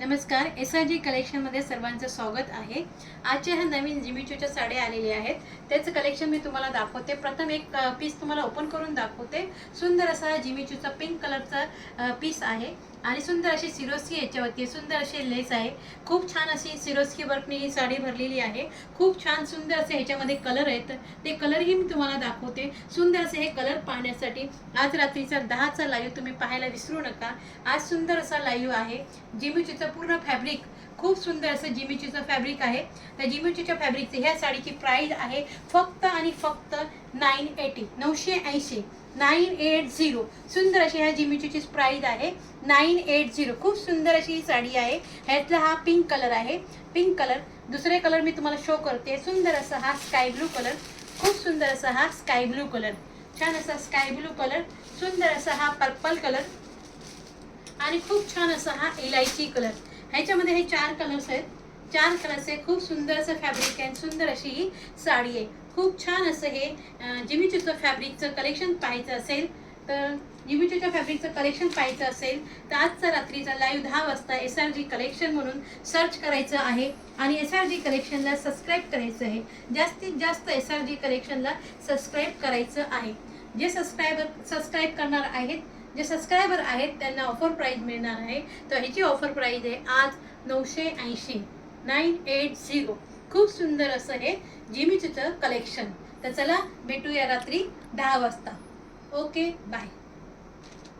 नमस्कार, SRG कलेक्शनमध्ये सर्वांचं स्वागत आहे। आजच्या ह्या नवीन जिमीचूच्या साड्या आलेल्या आहेत, त्याचं कलेक्शन मी तुम्हाला दाखवते। प्रथम एक पीस तुम्हाला ओपन करून दाखवते। सुंदर असा जिमीचूचा पिंक कलरचा पीस आहे आणि सुंदर अशी सिरोस्की याच्यावरती सुंदर असे लेस आहे। खूप छान अशी सिरोस्की वर्कनी ही साडी भरलेली आहे। खूप छान सुंदर असे ह्याच्यामध्ये कलर आहेत, ते कलरही मी तुम्हाला दाखवते। सुंदर असे हे कलर पाहण्यासाठी आज रात्रीचा 10चा लाईव्ह तुम्ही पाहायला विसरू नका। आज सुंदर असा लाईव्ह आहे। जिमीचूचा पूर्ण फॅब्रिक खूप सुंदर असं जिमीचूचं फॅब्रिक आहे। त्या जिमीचूच्या फॅब्रिकचे ह्या साडीची प्राइस आहे फक्त आणि फक्त 980 980। सुंदर अशी ह्या जिमीचूची प्राइस आहे 980। खूप सुंदर अशी ही साडी आहे। ह्यातला हा पिंक कलर आहे, पिंक कलर। दुसरे कलर मी तुम्हाला शो करते। सुंदर असा हा स्काय ब्लू कलर, खूप सुंदर असा हा स्काय ब्लू कलर, छान असा स्काय ब्लू कलर, सुंदर असा हा पर्पल कलर आणि खूप छान असा हा इलायची कलर। ह्याच्यामध्ये हे 4 कलर्स आहेत, 4 कलर्स आहे। खूप सुंदर असं फॅब्रिक आहे, सुंदर अशी ही साडी आहे। खूप छान असं हे जिमीचूचं फॅब्रिकचं कलेक्शन पाहायचं असेल तर जिमीचूच्या फॅब्रिकचं कलेक्शन पाहायचं असेल तर आजचा रात्रीचा लाईव्ह 10 वाजता SRG कलेक्शन म्हणून सर्च करायचं आहे आणि SRG कलेक्शनला सबस्क्राईब करायचं आहे। जास्तीत जास्त SRG कलेक्शनला सबस्क्राईब करायचं आहे। जे सबस्क्राईब करणार आहेत, जे सबस्क्रायबर आहेत त्यांना ऑफर प्राइस मिळणार आहे। तर ह्याची ऑफर प्राइस आहे आज 980। खूप सुंदर असं हे जिमीचूचं कलेक्शन। तर चला भेटूया रात्री 10 वाजता। Okay, bye.